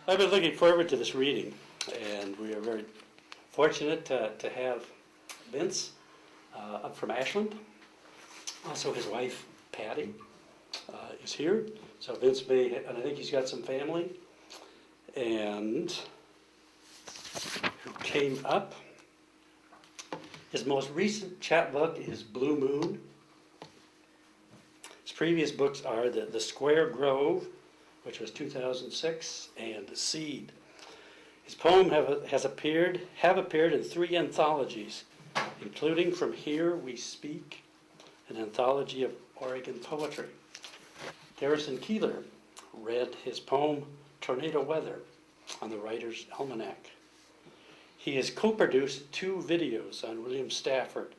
I've been looking forward to this reading, and we are very fortunate to have Vince up from Ashland. Also his wife, Patty, is here. So Vince and I think he's got some family, and who came up. His most recent chapbook is Blue Moon. His previous books are The Square Grove, which was 2006, and The Seed. His poems have appeared in 3 anthologies, including From Here We Speak, an anthology of Oregon poetry. Garrison Keillor read his poem Tornado Weather on the Writer's Almanac. He has co-produced 2 videos on William Stafford,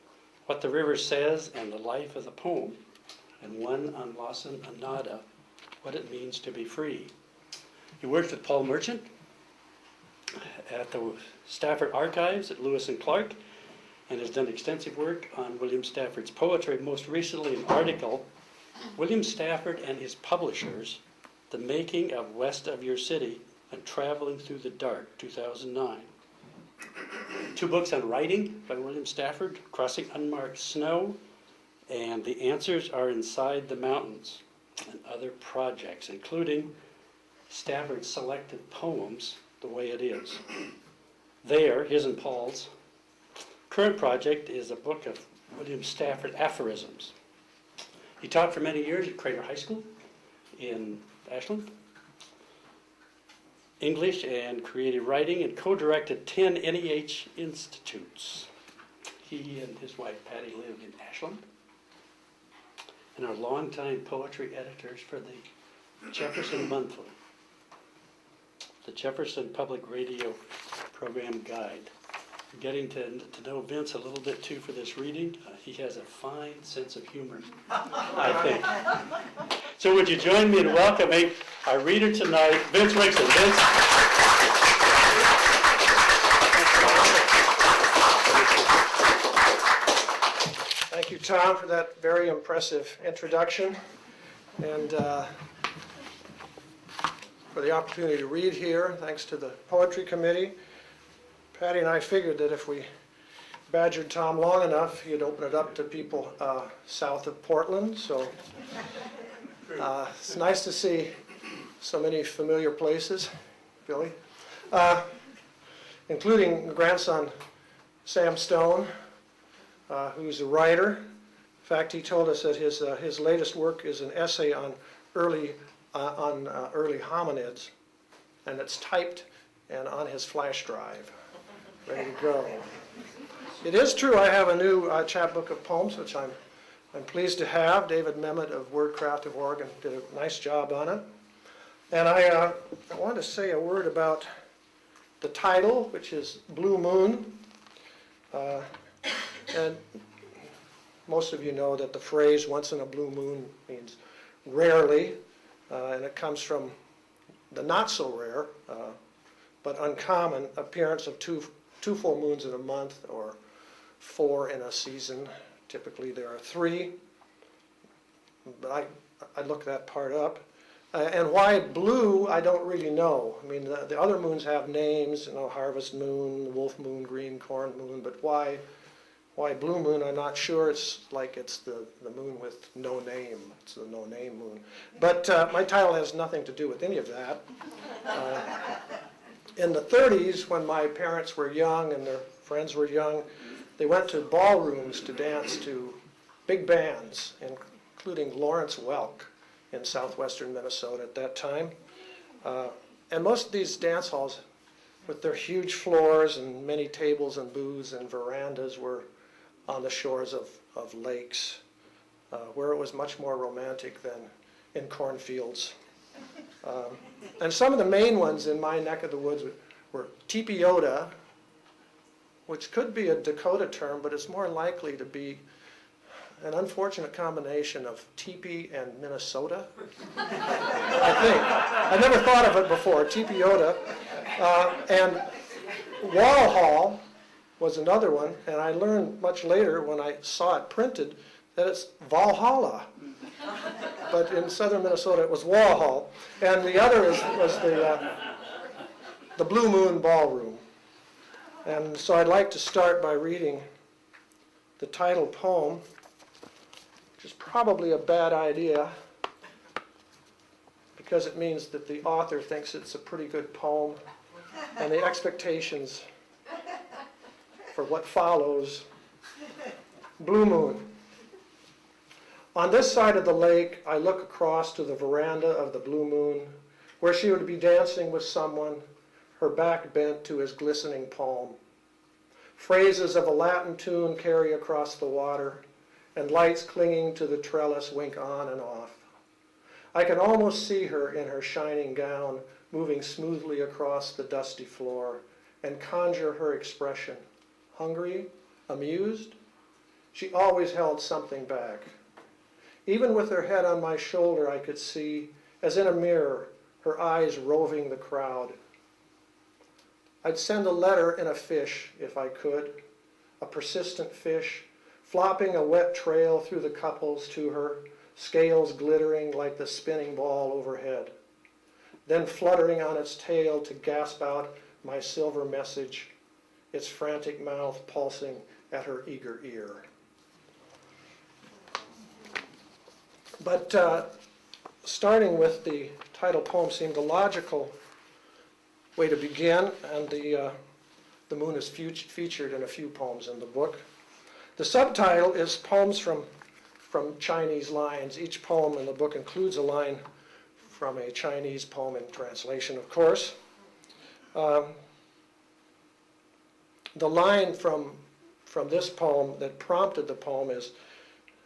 What the River Says and the Life of the Poem, and one on Lawson Anada, What It Means to Be Free. He worked with Paul Merchant at the Stafford Archives at Lewis and Clark, and has done extensive work on William Stafford's poetry, most recently an article, William Stafford and His Publishers, The Making of West of Your City and Traveling Through the Dark, 2009. 2 books on writing by William Stafford, Crossing Unmarked Snow, and The Answers Are Inside the Mountains, and other projects, including Stafford's selected poems, The Way It Is. His and Paul's current project is a book of William Stafford aphorisms. He taught for many years at Crater High School in Ashland, English and creative writing, and co-directed 10 NEH institutes. He and his wife Patty live in Ashland and are longtime poetry editors for the Jefferson Monthly, the Jefferson Public Radio Program Guide. I'm getting to know Vince a little bit too for this reading. He has a fine sense of humor, I think. So would you join me in welcoming our reader tonight, Vince Wixon. Vince. Thank you, Tom, for that very impressive introduction, and for the opportunity to read here. Thanks to the Poetry Committee. Patty and I figured that if we badgered Tom long enough, he'd open it up to people south of Portland. So it's nice to see so many familiar places, Billy, including grandson Sam Stone, who's a writer. In fact, he told us that his latest work is an essay on early hominids, and it's typed and on his flash drive, ready to go. It is true I have a new chapbook of poems, which I'm pleased to have. David Memmott of Wordcraft of Oregon did a nice job on it. And I want to say a word about the title, which is Blue Moon. And most of you know that the phrase once in a blue moon means rarely, and it comes from the not so rare but uncommon appearance of two full moons in a month, or 4 in a season. Typically there are 3, but I looked that part up. And why blue, I don't really know. I mean, the other moons have names, harvest moon, wolf moon, green corn moon, but why blue moon, I'm not sure. It's like it's the moon with no name. It's the no-name moon. But my title has nothing to do with any of that. In the 30s, when my parents were young and their friends were young, they went to ballrooms to dance to big bands, including Lawrence Welk in southwestern Minnesota at that time. And most of these dance halls, with their huge floors and many tables and booths and verandas, were on the shores of lakes, where it was much more romantic than in cornfields. And some of the main ones in my neck of the woods were Tepeota, which could be a Dakota term, but it's more likely to be an unfortunate combination of teepee and Minnesota, I think. I never thought of it before, Tepeota. And Walhall was another one, and I learned much later when I saw it printed that it's Valhalla. But in southern Minnesota it was Walhall. And the other was the Blue Moon Ballroom. And so I'd like to start by reading the title poem, which is probably a bad idea because it means that the author thinks it's a pretty good poem, and the expectations for what follows. Blue Moon. On this side of the lake, I look across to the veranda of the Blue Moon, where she would be dancing with someone, her back bent to his glistening palm. Phrases of a Latin tune carry across the water, and lights clinging to the trellis wink on and off. I can almost see her in her shining gown, moving smoothly across the dusty floor, and conjure her expression. Hungry? Amused? She always held something back. Even with her head on my shoulder, I could see, as in a mirror, her eyes roving the crowd. I'd send a letter in a fish, if I could, a persistent fish, flopping a wet trail through the couples to her, scales glittering like the spinning ball overhead, then fluttering on its tail to gasp out my silver message, its frantic mouth pulsing at her eager ear. But starting with the title poem seemed a logical way to begin, and the moon is featured in a few poems in the book. The subtitle is Poems from Chinese Lines. Each poem in the book includes a line from a Chinese poem in translation, of course. The line from this poem that prompted the poem is,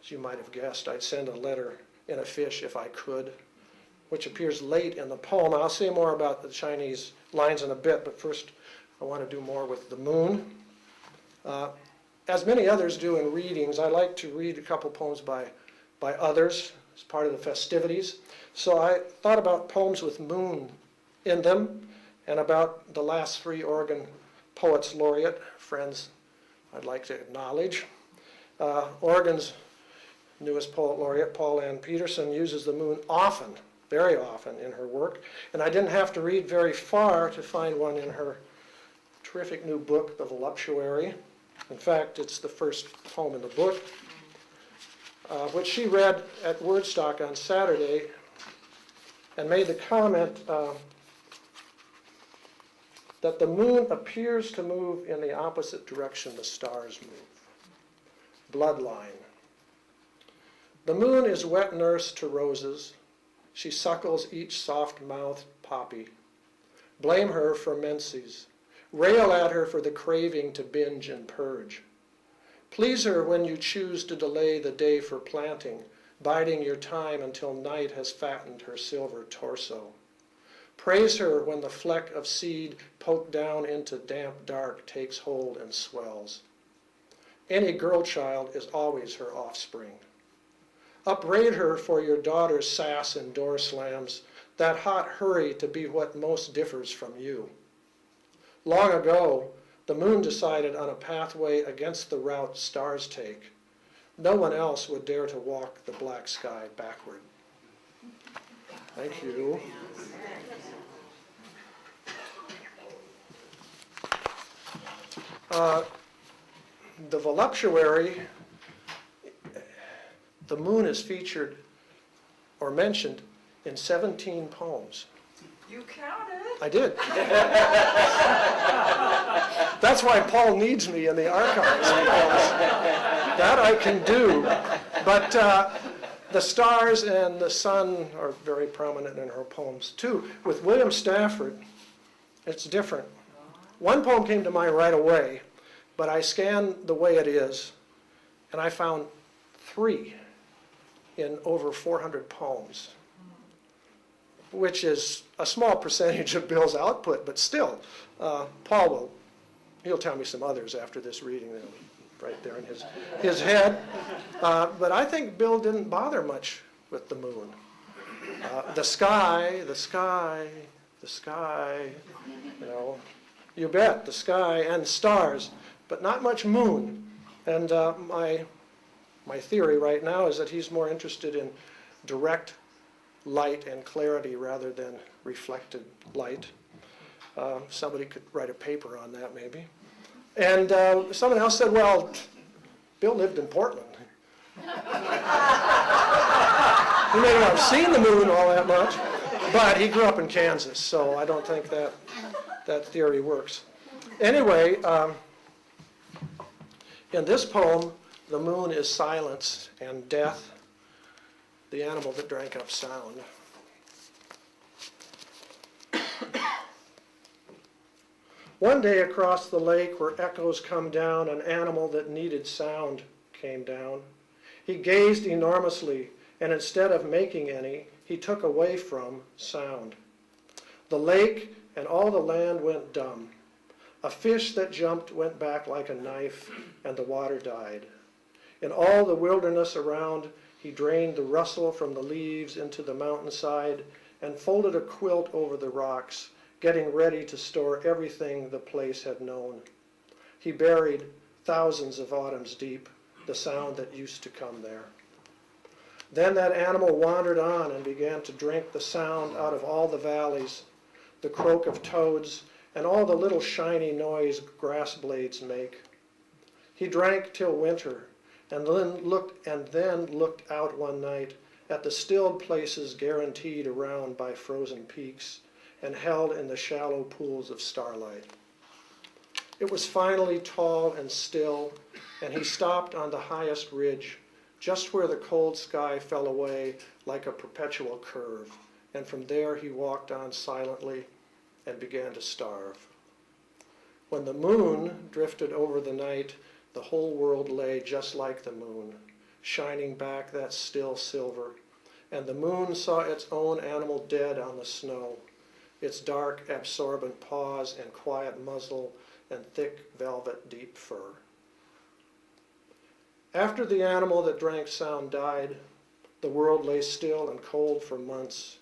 as you might have guessed, I'd send a letter in a fish if I could, which appears late in the poem. I'll say more about the Chinese lines in a bit, but first I want to do more with the moon. As many others do in readings, I like to read a couple poems by others as part of the festivities. So I thought about poems with moon in them and about the last three Oregon Poets Laureate, friends I'd like to acknowledge. Oregon's newest poet laureate, Paul Ann Peterson, uses the moon often, very often in her work, and I didn't have to read very far to find one in her terrific new book, The Voluptuary. In fact, it's the first poem in the book, which she read at Wordstock on Saturday and made the comment that the moon appears to move in the opposite direction the stars move. Bloodline. The moon is wet nurse to roses. She suckles each soft-mouthed poppy. Blame her for menses. Rail at her for the craving to binge and purge. Please her when you choose to delay the day for planting, biding your time until night has fattened her silver torso. Praise her when the fleck of seed poked down into damp dark takes hold and swells. Any girl child is always her offspring. Upbraid her for your daughter's sass and door slams, that hot hurry to be what most differs from you. Long ago, the moon decided on a pathway against the route stars take. No one else would dare to walk the black sky backward. Thank you. The Voluptuary, the moon is featured or mentioned in 17 poems. You counted? I did. That's why Paul needs me in the archives. That I can do. But the stars and the sun are very prominent in her poems too. With William Stafford, it's different. One poem came to mind right away, but I scanned the way it is, and I found 3 in over 400 poems, which is a small percentage of Bill's output, but still, Paul he'll tell me some others after this reading, right there in his head. But I think Bill didn't bother much with the moon. The sky, you know, you bet, the sky and stars, but not much moon. And my theory right now is that he's more interested in direct light and clarity rather than reflected light. Somebody could write a paper on that maybe. And someone else said, well, Bill lived in Portland. He may not have seen the moon all that much, but he grew up in Kansas, so I don't think that theory works. Anyway, in this poem, the moon is silence and death, the animal that drank up sound. One day across the lake where echoes come down, an animal that needed sound came down. He gazed enormously, and instead of making any, he took away from sound. The lake and all the land went dumb. A fish that jumped went back like a knife, and the water died. In all the wilderness around, he drained the rustle from the leaves into the mountainside and folded a quilt over the rocks, getting ready to store everything the place had known. He buried, thousands of autumns deep, the sound that used to come there. Then that animal wandered on and began to drink the sound out of all the valleys, the croak of toads, and all the little shiny noise grass blades make. He drank till winter, and then looked out one night at the stilled places guaranteed around by frozen peaks, and held in the shallow pools of starlight. It was finally tall and still, and he stopped on the highest ridge, just where the cold sky fell away like a perpetual curve, and from there he walked on silently and began to starve. When the moon drifted over the night, the whole world lay just like the moon, shining back that still silver, and the moon saw its own animal dead on the snow, its dark, absorbent paws and quiet muzzle and thick velvet deep fur. After the animal that drank sound died, the world lay still and cold for months,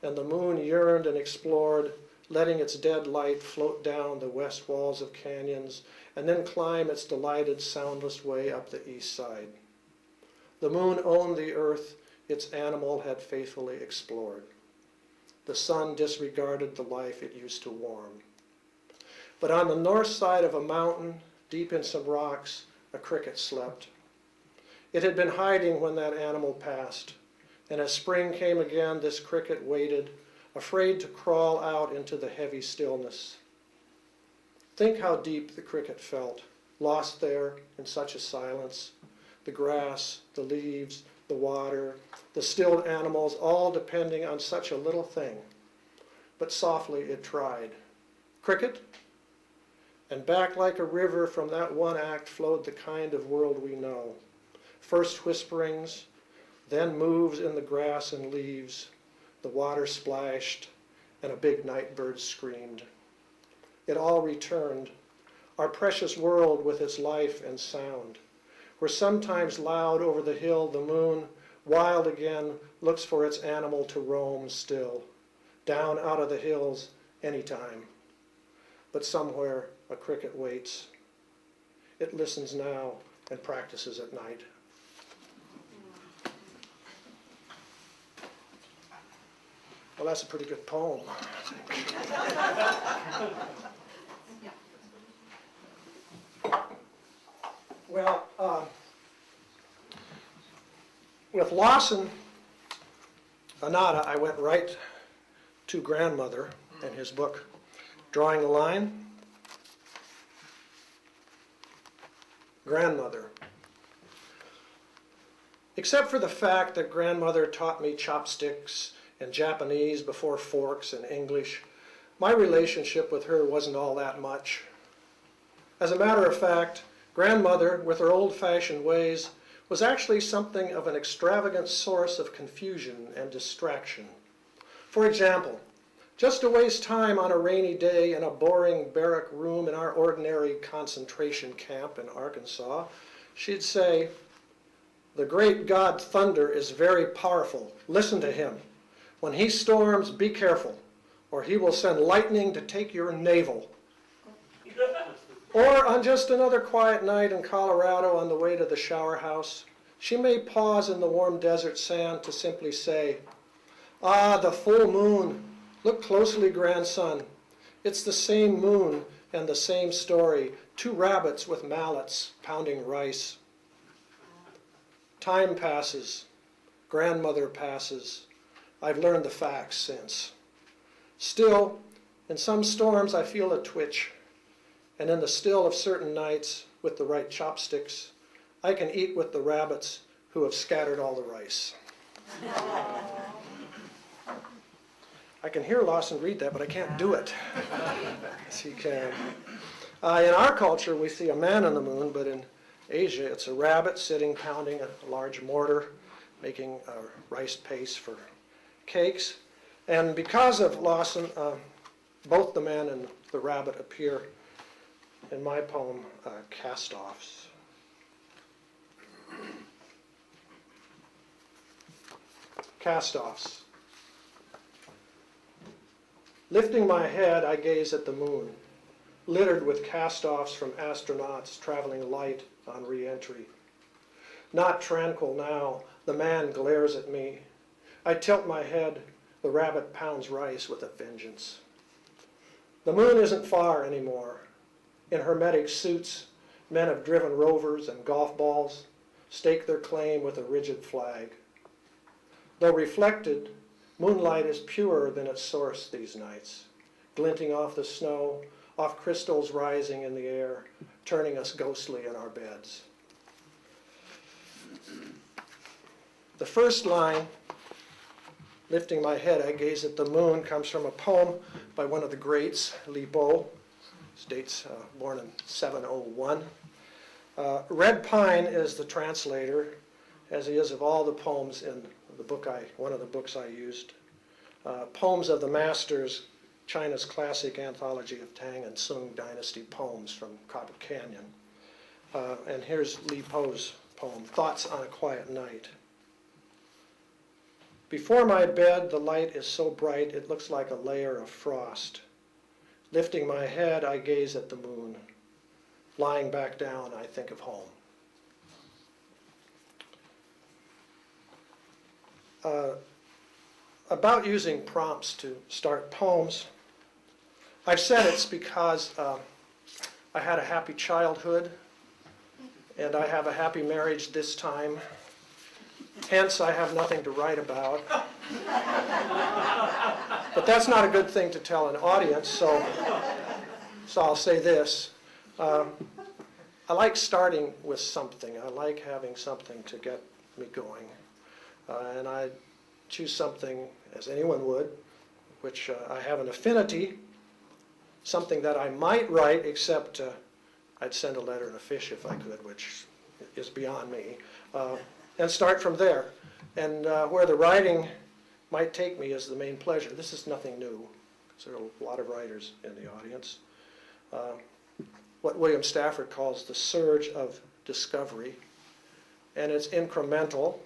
and the moon yearned and explored, letting its dead light float down the west walls of canyons and then climb its delighted, soundless way up the east side. The moon owned the earth its animal had faithfully explored. The sun disregarded the life it used to warm. But on the north side of a mountain, deep in some rocks, a cricket slept. It had been hiding when that animal passed, and as spring came again, this cricket waited, afraid to crawl out into the heavy stillness. Think how deep the cricket felt, lost there in such a silence. The grass, the leaves, the water, the stilled animals, all depending on such a little thing. But softly it tried. Cricket? And back like a river from that one act flowed the kind of world we know. First whisperings, then moves in the grass and leaves. The water splashed, and a big night bird screamed. It all returned, our precious world with its life and sound, where sometimes loud over the hill the moon, wild again, looks for its animal to roam still, down out of the hills anytime. But somewhere a cricket waits. It listens now and practices at night. Well, that's a pretty good poem, I think. Well, with Lawson Anata, I went right to grandmother and his book, Drawing the Line. Grandmother. Except for the fact that grandmother taught me chopsticks and Japanese before forks and English, my relationship with her wasn't all that much. As a matter of fact, grandmother, with her old-fashioned ways, was actually something of an extravagant source of confusion and distraction. For example, just to waste time on a rainy day in a boring barrack room in our ordinary concentration camp in Arkansas, she'd say, "The great god Thunder is very powerful. Listen to him. When he storms, be careful, or he will send lightning to take your navel." Or on just another quiet night in Colorado on the way to the shower house, she may pause in the warm desert sand to simply say, "Ah, the full moon. Look closely, grandson. It's the same moon and the same story. Two rabbits with mallets pounding rice. Time passes. Grandmother passes. I've learned the facts since. Still, in some storms I feel a twitch, and in the still of certain nights, with the right chopsticks, I can eat with the rabbits who have scattered all the rice. I can hear Lawson read that, but I can't do it. Yes, he can. In our culture, we see a man on the moon, but in Asia, it's a rabbit sitting pounding a large mortar, making rice paste for cakes. And because of Lawson, both the man and the rabbit appear in my poem, Cast-Offs. Cast-Offs. Lifting my head, I gaze at the moon, littered with cast-offs from astronauts traveling light on re-entry. Not tranquil now, the man glares at me. I tilt my head, the rabbit pounds rice with a vengeance. The moon isn't far anymore. In hermetic suits, men have driven rovers and golf balls, staked their claim with a rigid flag. Though reflected, moonlight is purer than its source these nights, glinting off the snow, off crystals rising in the air, turning us ghostly in our beds. The first line, lifting my head, I gaze at the moon, comes from a poem by one of the greats, Li Bo. His date's born in 701. Red Pine is the translator, as he is of all the poems in the book one of the books I used. Poems of the Masters, China's classic anthology of Tang and Sung dynasty poems from Copper Canyon. And here's Li Po's poem, Thoughts on a Quiet Night. Before my bed, the light is so bright it looks like a layer of frost. Lifting my head, I gaze at the moon. Lying back down, I think of home. About using prompts to start poems, I've said it's because I had a happy childhood and I have a happy marriage this time. Hence, I have nothing to write about. But that's not a good thing to tell an audience, so I'll say this. I like starting with something. I like having something to get me going. And I choose something, as anyone would, which I have an affinity, something that I might write, except I'd send a letter and a fish if I could, which is beyond me, and start from there. And where the writing might take me is the main pleasure. This is nothing new, because there are a lot of writers in the audience. What William Stafford calls the surge of discovery, and it's incremental.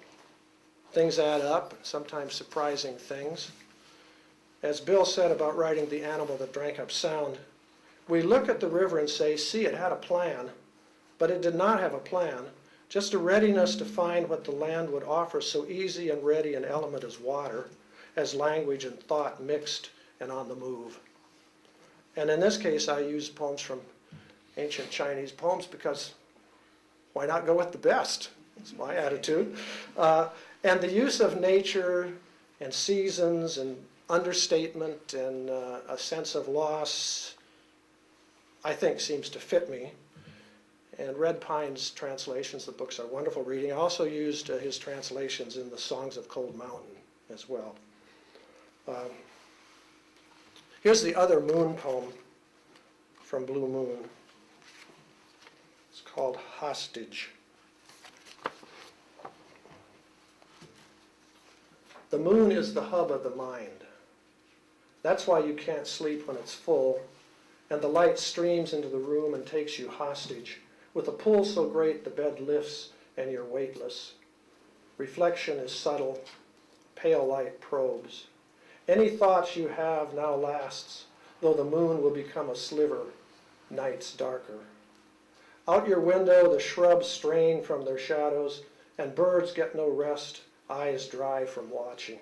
Things add up, sometimes surprising things. As Bill said about writing The Animal That Drank Up Sound, we look at the river and say, see, it had a plan, but it did not have a plan, just a readiness to find what the land would offer, so easy and ready an element as water, as language and thought mixed and on the move. And in this case, I use poems from ancient Chinese poems because why not go with the best? That's my attitude. And the use of nature and seasons and understatement and a sense of loss, I think, seems to fit me. And Red Pine's translations, the books are wonderful reading. I also used his translations in the Songs of Cold Mountain as well. Here's the other moon poem from Blue Moon. It's called Hostage. The moon is the hub of the mind. That's why you can't sleep when it's full, and the light streams into the room and takes you hostage. With a pull so great the bed lifts and you're weightless. Reflection is subtle, pale light probes. Any thoughts you have now lasts, though the moon will become a sliver, nights darker. Out your window the shrubs strain from their shadows, and birds get no rest, eyes dry from watching.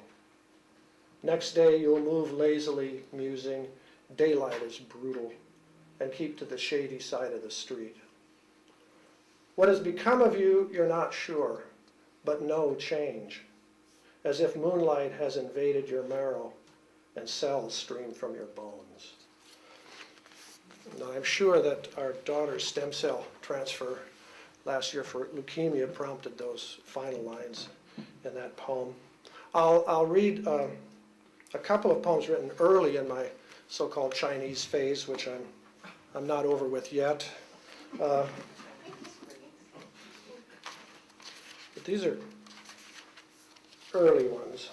Next day you'll move lazily, musing, daylight is brutal, and keep to the shady side of the street. What has become of you, you're not sure, but know change, as if moonlight has invaded your marrow and cells stream from your bones. Now, I'm sure that our daughter's stem cell transfer last year for leukemia prompted those final lines in that poem. I'll read a couple of poems written early in my so-called Chinese phase, which I'm not over with yet. But these are early ones.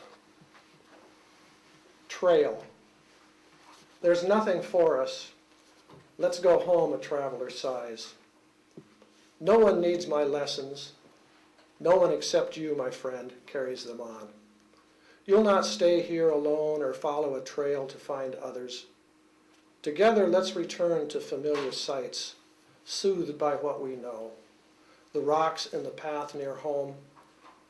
Trail. There's nothing for us. Let's go home, a traveler sighs. No one needs my lessons. No one except you, my friend, carries them on. You'll not stay here alone or follow a trail to find others. Together, let's return to familiar sights, soothed by what we know. The rocks in the path near home,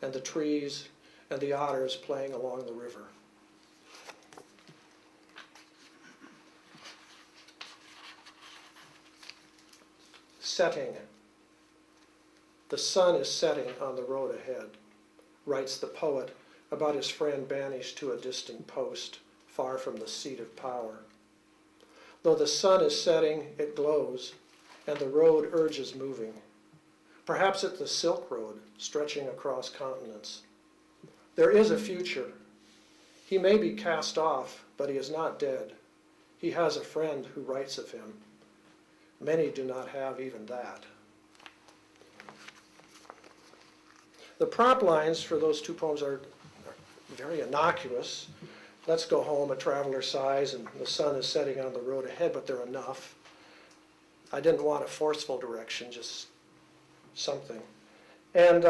and the trees, and the otters playing along the river. Setting. The sun is setting on the road ahead, writes the poet about his friend banished to a distant post, far from the seat of power. Though the sun is setting, it glows, and the road urges moving. Perhaps it's the Silk Road stretching across continents. There is a future. He may be cast off, but he is not dead. He has a friend who writes of him. Many do not have even that. The prompt lines for those two poems are very innocuous. Let's go home, a traveler sighs, and the sun is setting on the road ahead, but they're enough. I didn't want a forceful direction, just something. And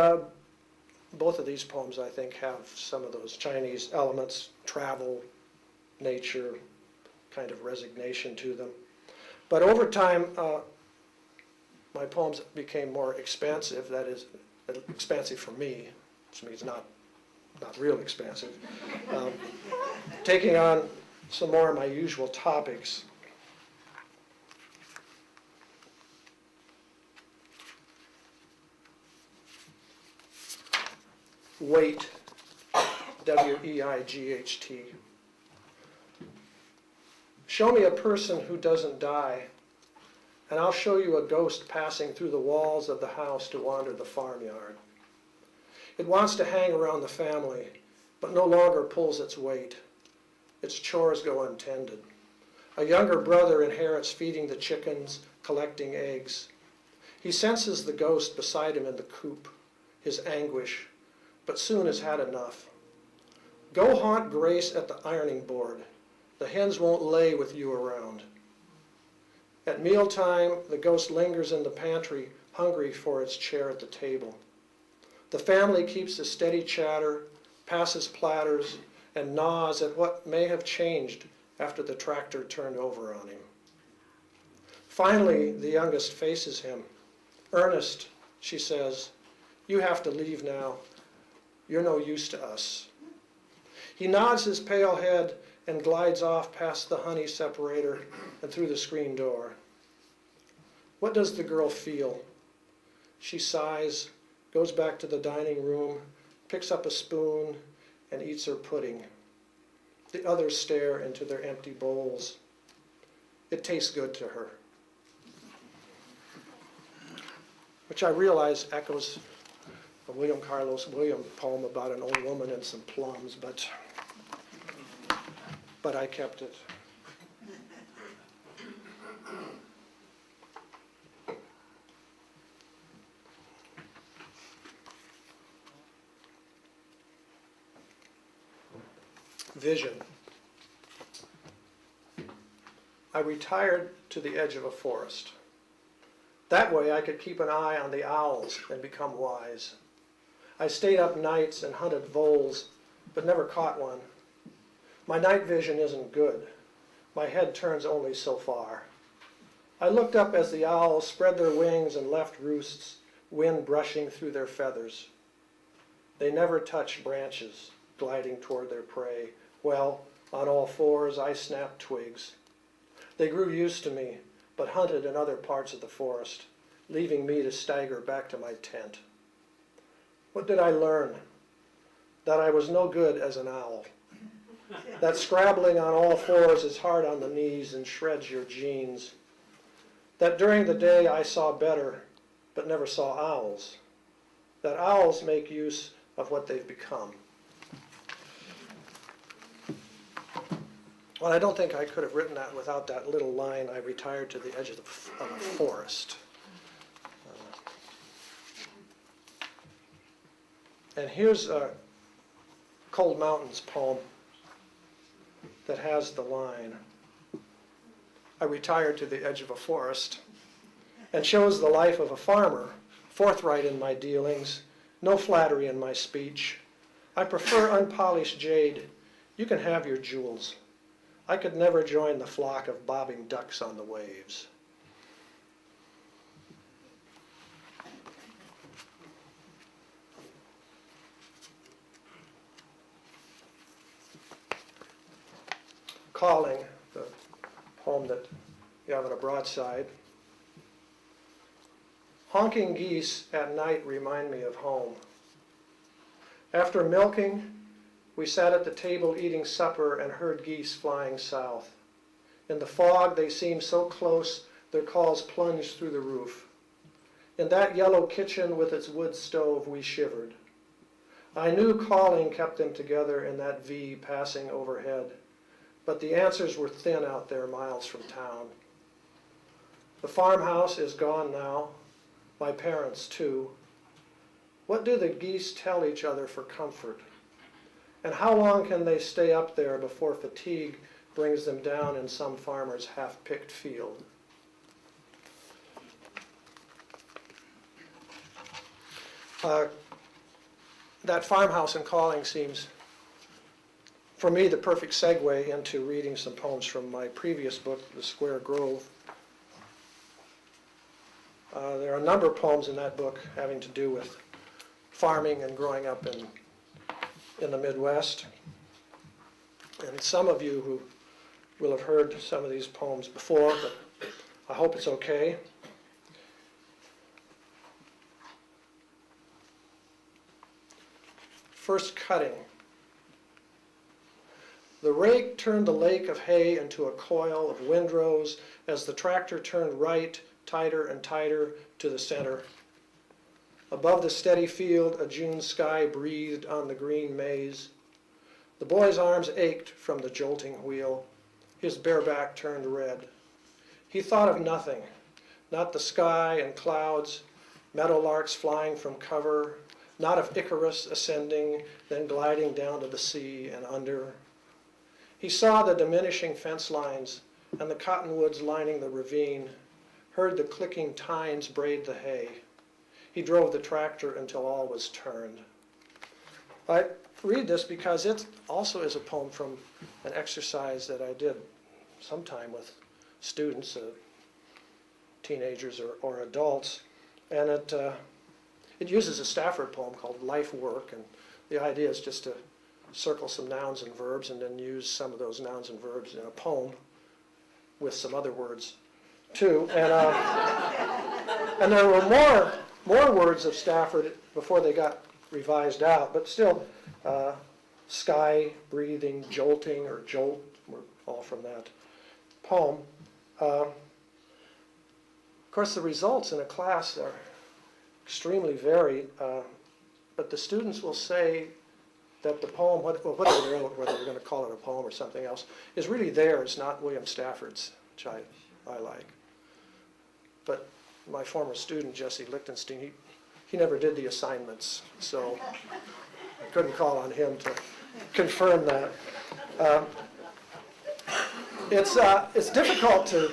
both of these poems, I think, have some of those Chinese elements, travel, nature, kind of resignation to them. But over time, my poems became more expansive, that is, expansive for me, which means not real expansive, taking on some more of my usual topics. Weight, W-E-I-G-H-T. Show me a person who doesn't die, and I'll show you a ghost passing through the walls of the house to wander the farmyard. It wants to hang around the family, but no longer pulls its weight. Its chores go untended. A younger brother inherits feeding the chickens, collecting eggs. He senses the ghost beside him in the coop, his anguish, but soon has had enough. Go haunt Grace at the ironing board. The hens won't lay with you around. At mealtime, the ghost lingers in the pantry, hungry for its chair at the table. The family keeps a steady chatter, passes platters, and gnaws at what may have changed after the tractor turned over on him. Finally, the youngest faces him. Ernest, she says, you have to leave now. You're no use to us. He nods his pale head and glides off past the honey separator and through the screen door. What does the girl feel? She sighs, goes back to the dining room, picks up a spoon, and eats her pudding. The others stare into their empty bowls. It tastes good to her. Which I realize echoes a William Carlos Williams poem about an old woman and some plums, but I kept it. Vision. I retired to the edge of a forest. That way I could keep an eye on the owls and become wise. I stayed up nights and hunted voles, but never caught one. My night vision isn't good. My head turns only so far. I looked up as the owls spread their wings and left roosts, wind brushing through their feathers. They never touched branches, gliding toward their prey. Well, on all fours, I snapped twigs. They grew used to me, but hunted in other parts of the forest, leaving me to stagger back to my tent. What did I learn? That I was no good as an owl. That scrabbling on all fours is hard on the knees and shreds your jeans. That during the day I saw better, but never saw owls. That owls make use of what they've become. Well, I don't think I could have written that without that little line, I retired to the edge of a forest. And here's a Cold Mountains poem that has the line, I retired to the edge of a forest, and shows the life of a farmer, forthright in my dealings, no flattery in my speech. I prefer unpolished jade. You can have your jewels. I could never join the flock of bobbing ducks on the waves. Calling, the poem that you have on a broadside. Honking geese at night remind me of home. After milking, we sat at the table eating supper and heard geese flying south. In the fog, they seemed so close, their calls plunged through the roof. In that yellow kitchen with its wood stove, we shivered. I knew calling kept them together in that V passing overhead. But the answers were thin out there miles from town. The farmhouse is gone now, my parents too. What do the geese tell each other for comfort? And how long can they stay up there before fatigue brings them down in some farmer's half-picked field? That farmhouse in Calling seems, for me, the perfect segue into reading some poems from my previous book, The Square Grove. There are a number of poems in that book having to do with farming and growing up in the Midwest. And some of you who will have heard some of these poems before, but I hope it's okay. First cutting. The rake turned the lake of hay into a coil of windrows as the tractor turned right, tighter and tighter to the center. Above the steady field, a June sky breathed on the green maize. The boy's arms ached from the jolting wheel. His bare back turned red. He thought of nothing, not the sky and clouds, meadowlarks flying from cover, not of Icarus ascending, then gliding down to the sea and under. He saw the diminishing fence lines and the cottonwoods lining the ravine, heard the clicking tines braid the hay. He drove the tractor until all was turned. I read this because it also is a poem from an exercise that I did sometime with students, teenagers or adults, and it uses a Stafford poem called Life Work, and the idea is just to circle some nouns and verbs and then use some of those nouns and verbs in a poem with some other words too. And there were more words of Stafford before they got revised out, but still sky, breathing, jolting, or jolt were all from that poem. Of course, the results in a class are extremely varied, but the students will say that the poem, whether they're going to call it a poem or something else, is really theirs, not William Stafford's, which I like. But my former student, Jesse Lichtenstein, he never did the assignments, so I couldn't call on him to confirm that. It's difficult to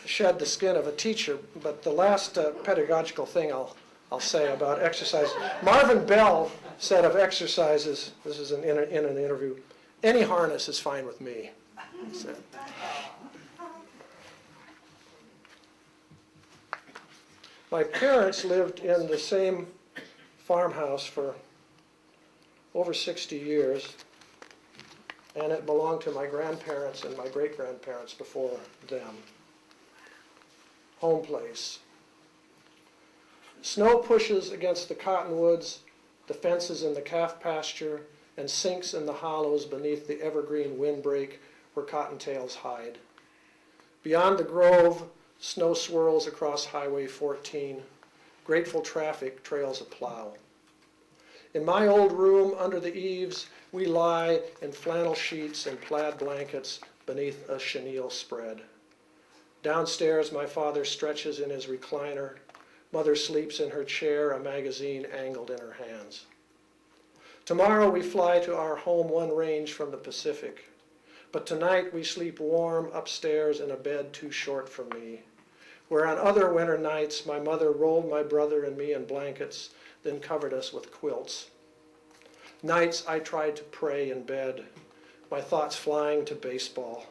shed the skin of a teacher, but the last pedagogical thing I'll say about exercise. Marvin Bell said of exercises, this is in an interview, any harness is fine with me. He said. My parents lived in the same farmhouse for over 60 years. and it belonged to my grandparents and my great-grandparents before them. Home place. Snow pushes against the cottonwoods, the fences in the calf pasture, and sinks in the hollows beneath the evergreen windbreak where cottontails hide. Beyond the grove, snow swirls across Highway 14. Grateful traffic trails a plow. In my old room under the eaves, we lie in flannel sheets and plaid blankets beneath a chenille spread. Downstairs, my father stretches in his recliner. Mother sleeps in her chair, a magazine angled in her hands. Tomorrow we fly to our home one range from the Pacific. But tonight we sleep warm upstairs in a bed too short for me, where on other winter nights my mother rolled my brother and me in blankets, then covered us with quilts. Nights I tried to pray in bed, my thoughts flying to baseball.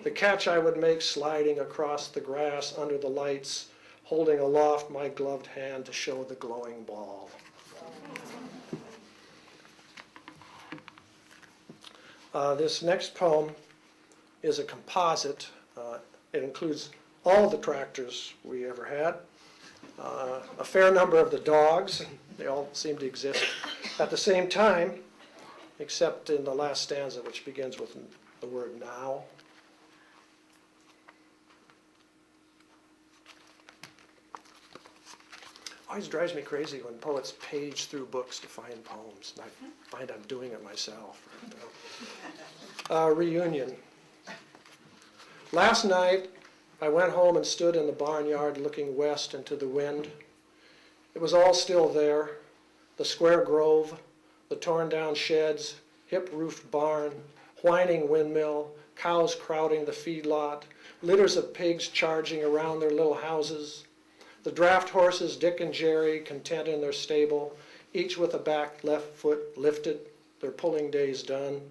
The catch I would make sliding across the grass under the lights, holding aloft my gloved hand to show the glowing ball. This next poem is a composite. It includes all the tractors we ever had, a fair number of the dogs. They all seem to exist at the same time, except in the last stanza, which begins with the word now. Always drives me crazy when poets page through books to find poems, and I find I'm doing it myself. Reunion. Last night, I went home and stood in the barnyard looking west into the wind. It was all still there, the square grove, the torn down sheds, hip-roofed barn, whining windmill, cows crowding the feedlot, litters of pigs charging around their little houses, the draft horses Dick and Jerry content in their stable, each with a back left foot lifted, their pulling days done.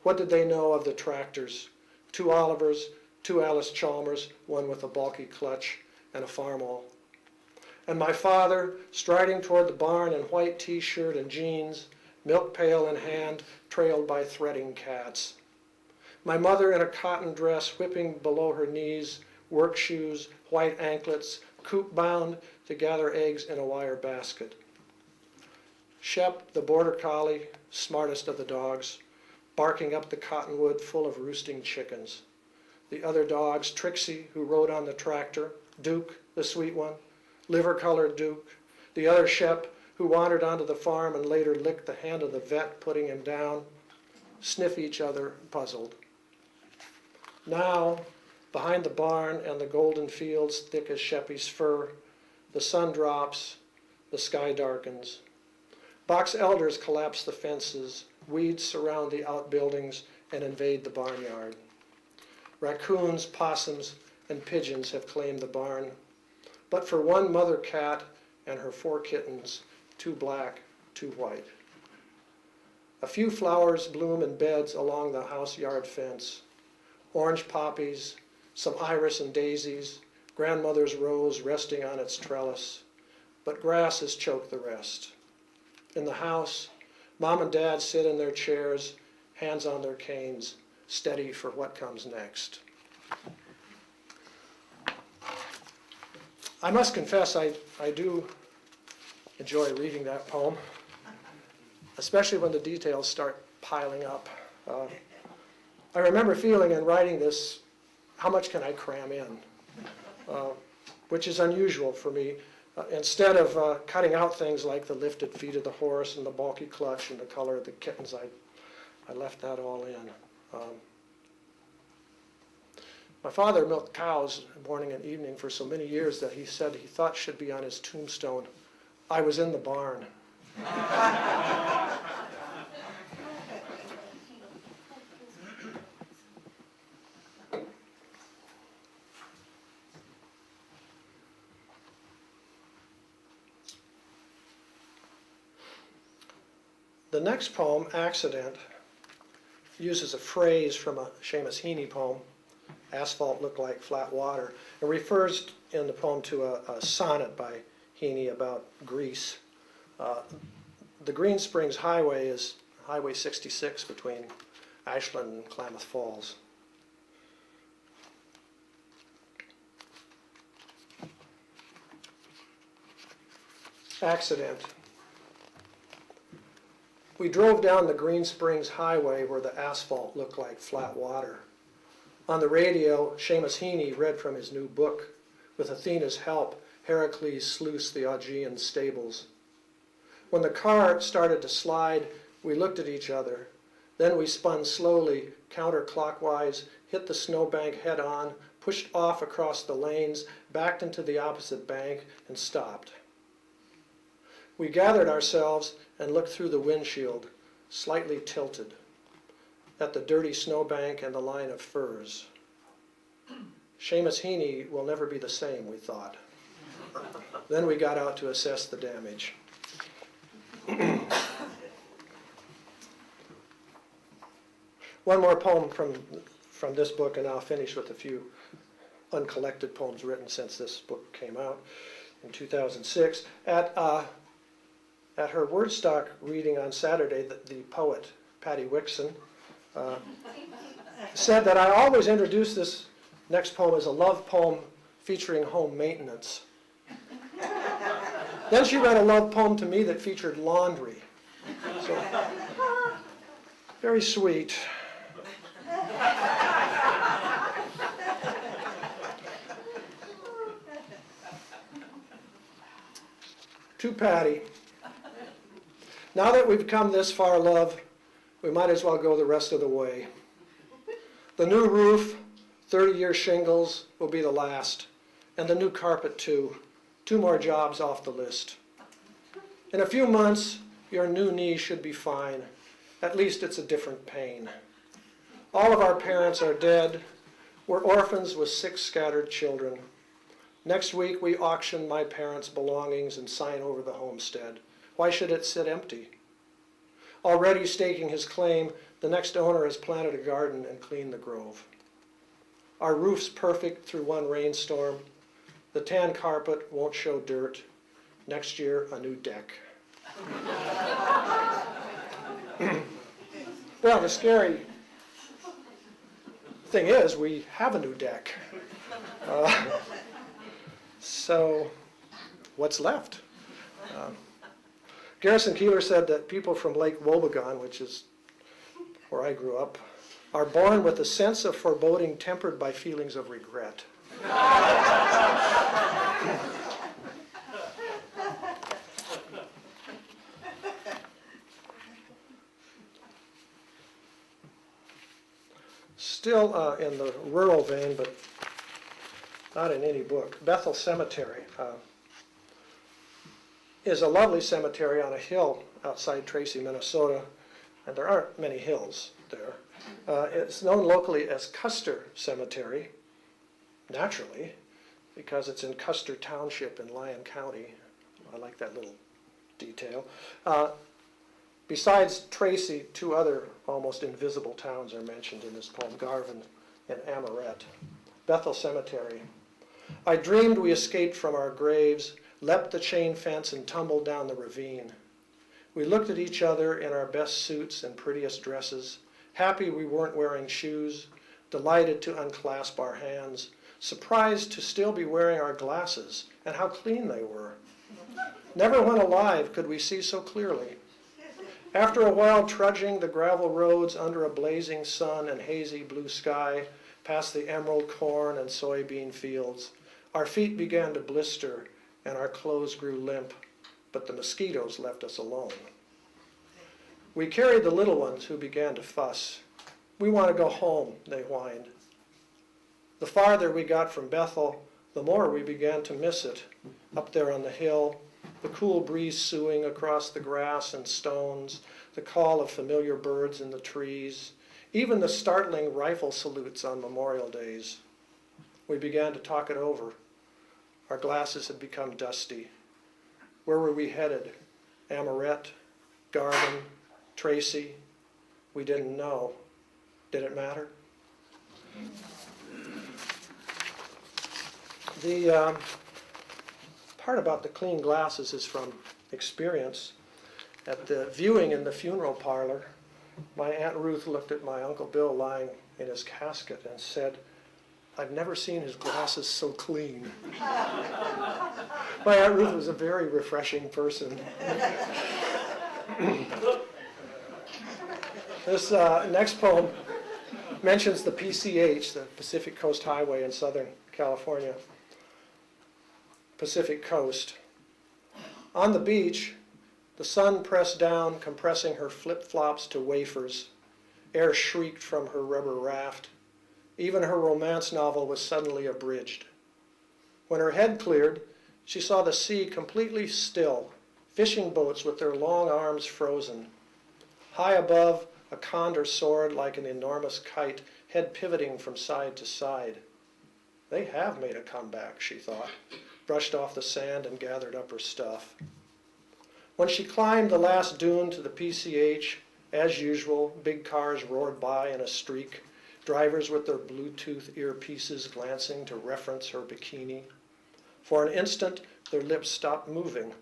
What did they know of the tractors? 2 Olivers, 2 Alice Chalmers, one with a bulky clutch and a farmall. And my father, striding toward the barn in white t-shirt and jeans, milk pail in hand, trailed by threading cats. My mother in a cotton dress whipping below her knees, work shoes, white anklets, coop bound to gather eggs in a wire basket. Shep, the border collie, smartest of the dogs, barking up the cottonwood full of roosting chickens. The other dogs, Trixie, who rode on the tractor, Duke, the sweet one, liver-colored Duke, the other Shep, who wandered onto the farm and later licked the hand of the vet putting him down, sniff each other, puzzled. Now, behind the barn and the golden fields thick as Sheppy's fur, the sun drops, the sky darkens. Box elders collapse the fences, weeds surround the outbuildings and invade the barnyard. Raccoons, possums, and pigeons have claimed the barn, but for one mother cat and her 4 kittens, 2 black, 2 white. A few flowers bloom in beds along the house yard fence. Orange poppies, some iris and daisies, grandmother's rose resting on its trellis, but grass has choked the rest. In the house, Mom and Dad sit in their chairs, hands on their canes, steady for what comes next. I must confess I do enjoy reading that poem, especially when the details start piling up. I remember feeling in writing this, how much can I cram in? Which is unusual for me. Instead of cutting out things like the lifted feet of the horse and the bulky clutch and the color of the kittens, I left that all in. My father milked cows morning and evening for so many years that he said he thought should be on his tombstone, "I was in the barn." The next poem, Accident, uses a phrase from a Seamus Heaney poem, Asphalt Looked Like Flat Water. It refers in the poem to a sonnet by Heaney about Greece. The Green Springs Highway is Highway 66 between Ashland and Klamath Falls. Accident. We drove down the Green Springs Highway where the asphalt looked like flat water. On the radio, Seamus Heaney read from his new book. With Athena's help, Heracles sluiced the Augean stables. When the car started to slide, we looked at each other. Then we spun slowly, counterclockwise, hit the snowbank head-on, pushed off across the lanes, backed into the opposite bank, and stopped. We gathered ourselves and looked through the windshield, slightly tilted, at the dirty snowbank and the line of firs. Seamus Heaney will never be the same, we thought. Then we got out to assess the damage. One more poem from this book, and I'll finish with a few uncollected poems written since this book came out in 2006. At her Wordstock reading on Saturday, the poet Patty Wixon said that I always introduce this next poem as a love poem featuring home maintenance. Then she read a love poem to me that featured laundry. So, very sweet. To Patty. Now that we've come this far, love, we might as well go the rest of the way. The new roof, 30-year shingles, will be the last, and the new carpet too. 2 more jobs off the list. In a few months, your new knee should be fine. At least it's a different pain. All of our parents are dead. We're orphans with 6 scattered children. Next week, we auction my parents' belongings and sign over the homestead. Why should it sit empty? Already staking his claim, the next owner has planted a garden and cleaned the grove. Our roof's perfect through one rainstorm. The tan carpet won't show dirt. Next year, a new deck. Well, the scary thing is, we have a new deck. So, what's left? Garrison Keillor said that people from Lake Wobegon, which is where I grew up, are born with a sense of foreboding tempered by feelings of regret. Still in the rural vein, but not in any book, Bethel Cemetery is a lovely cemetery on a hill outside Tracy, Minnesota, and there aren't many hills there. It's known locally as Custer Cemetery, naturally, because it's in Custer Township in Lyon County. I like that little detail. Besides Tracy, 2 other almost invisible towns are mentioned in this poem, Garvin and Amoret. Bethel Cemetery. I dreamed we escaped from our graves, leapt the chain fence and tumbled down the ravine. We looked at each other in our best suits and prettiest dresses, happy we weren't wearing shoes, delighted to unclasp our hands, surprised to still be wearing our glasses and how clean they were. Never when alive could we see so clearly. After a while trudging the gravel roads under a blazing sun and hazy blue sky, past the emerald corn and soybean fields, our feet began to blister and our clothes grew limp, but the mosquitoes left us alone. We carried the little ones who began to fuss. We want to go home, they whined. The farther we got from Bethel, the more we began to miss it. Up there on the hill, the cool breeze soughing across the grass and stones, the call of familiar birds in the trees, even the startling rifle salutes on Memorial Days. We began to talk it over. Our glasses had become dusty. Where were we headed? Amoret, Garvin, Tracy? We didn't know. Did it matter? The part about the clean glasses is from experience. At the viewing in the funeral parlor, my Aunt Ruth looked at my Uncle Bill lying in his casket and said, "I've never seen his glasses so clean." My Aunt Ruth was a very refreshing person. This next poem mentions the PCH, the Pacific Coast Highway in Southern California. Pacific Coast. On the beach, the sun pressed down, compressing her flip-flops to wafers. Air shrieked from her rubber raft. Even her romance novel was suddenly abridged. When her head cleared, she saw the sea completely still, fishing boats with their long arms frozen. High above, a condor soared like an enormous kite, head pivoting from side to side. They have made a comeback, she thought, brushed off the sand and gathered up her stuff. When she climbed the last dune to the PCH, as usual, big cars roared by in a streak, drivers with their Bluetooth earpieces glancing to reference her bikini. For an instant, their lips stopped moving.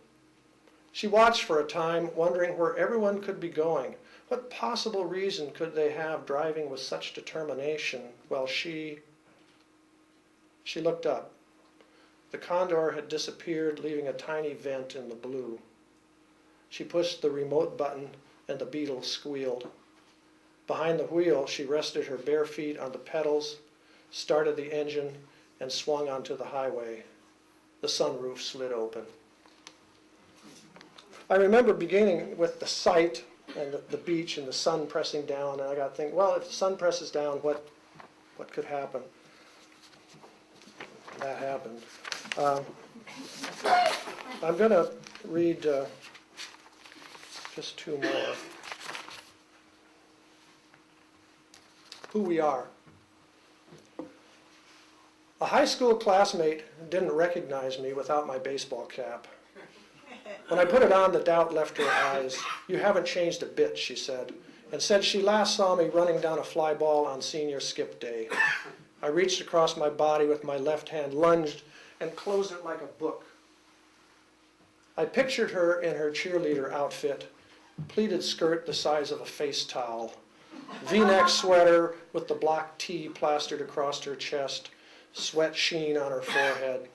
She watched for a time, wondering where everyone could be going. What possible reason could they have driving with such determination while she looked up. The condor had disappeared, leaving a tiny vent in the blue. She pushed the remote button and the Beetle squealed. Behind the wheel, she rested her bare feet on the pedals, started the engine, and swung onto the highway. The sunroof slid open. I remember beginning with the sight and the beach and the sun pressing down, and I got to think, well, if the sun presses down, what could happen? That happened. I'm going to read just two more. Who we are. A high school classmate didn't recognize me without my baseball cap. When I put it on, the doubt left her eyes. "You haven't changed a bit," she said, and said she last saw me running down a fly ball on senior skip day. I reached across my body with my left hand, lunged, and closed it like a book. I pictured her in her cheerleader outfit, pleated skirt the size of a face towel, V-neck sweater with the block T plastered across her chest, sweat sheen on her forehead.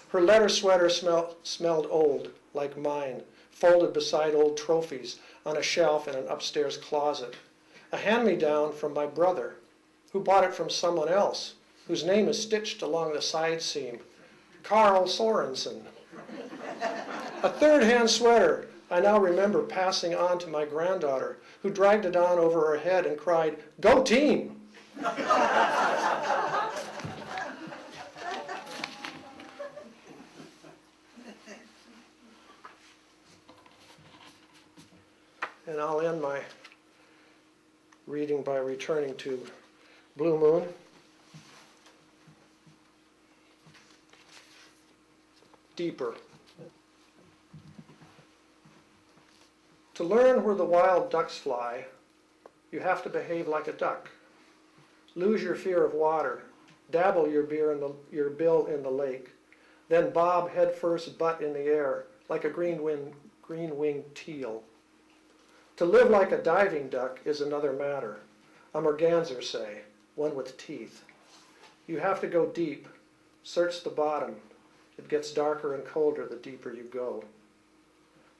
Her leather sweater smelled old, like mine, folded beside old trophies on a shelf in an upstairs closet. A hand-me-down from my brother, who bought it from someone else, whose name is stitched along the side seam, Carl Sorensen. A third-hand sweater I now remember passing on to my granddaughter, who dragged it on over her head and cried, "Go team!" And I'll end my reading by returning to Blue Moon. Deeper. To learn where the wild ducks fly, you have to behave like a duck. Lose your fear of water, dabble your bill in the lake, then bob headfirst butt in the air like a green-winged teal. To live like a diving duck is another matter. A merganser, say, one with teeth. You have to go deep, search the bottom. It gets darker and colder the deeper you go.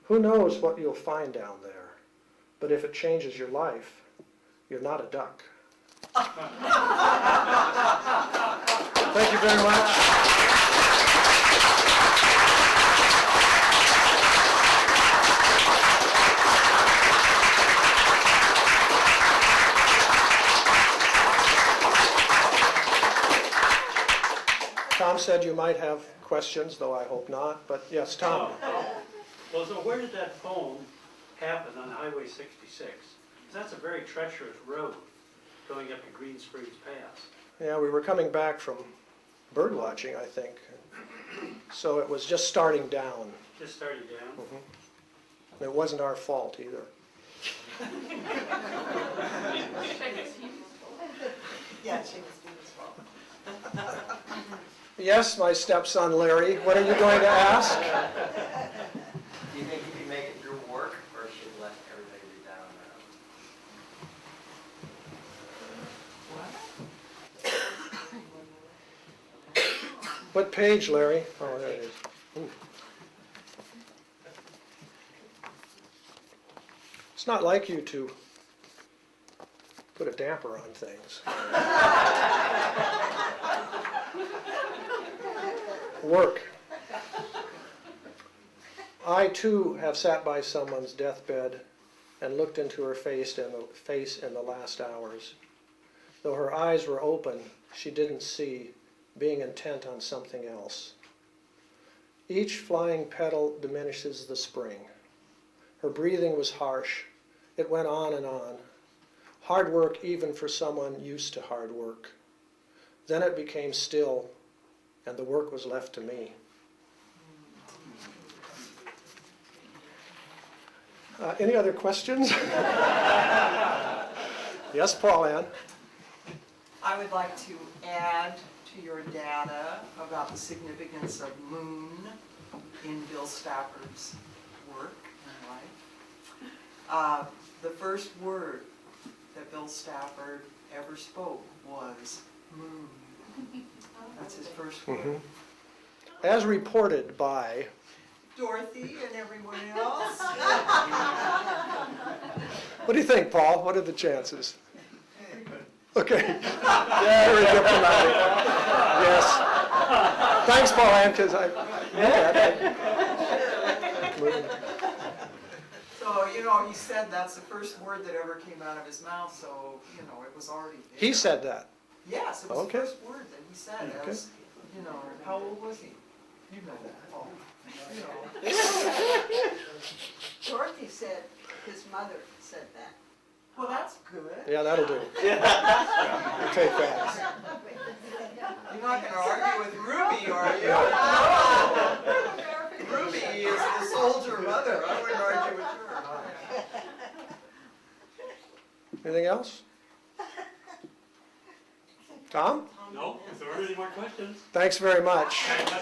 Who knows what you'll find down there? But if it changes your life, you're not a duck. Thank you very much. Tom said you might have questions, though I hope not. But yes, Tom. Well, so where did that poem happen on Highway 66? 'Cause that's a very treacherous road going up to Green Springs Pass. Yeah, we were coming back from bird watching, I think. So it was just starting down. Just started down? It wasn't our fault either. Yeah, Shakespeare's fault. Yes, my stepson Larry, what are you going to ask? Do you think you can make it through work, or should let everybody be down What page, Larry? Oh, there it is. Ooh. It's not like you to put a damper on things. Work. I too have sat by someone's deathbed and looked into her face in the last hours. Though her eyes were open, she didn't see, being intent on something else. Each flying petal diminishes the spring. Her breathing was harsh. It went on and on. Hard work even for someone used to hard work. Then it became still, and the work was left to me. Any other questions? Yes, Paul Ann? I would like to add to your data about the significance of moon in Bill Stafford's work and life. The first word that Bill Stafford ever spoke was moon. That's his first word. Mm-hmm. As reported by... Dorothy and everyone else. What do you think, Paul? What are the chances? Okay. Very diplomatic. Yes. Thanks, Paul Ann, because I... So, you know, he said that's the first word that ever came out of his mouth, so, you know, it was already there. He said that. Yes, it was Okay. the first word that he said Okay. as, you know, how old was he? You know that, Paul. You know. Dorothy said his mother said that. Well, that's good. Yeah, that'll do. We'll take that. You're not going to argue with Ruby, are you? No. Ruby is the soldier mother. I wouldn't argue with her. Anything else? Tom? No, if there aren't any more questions. Thanks very much. Thank you.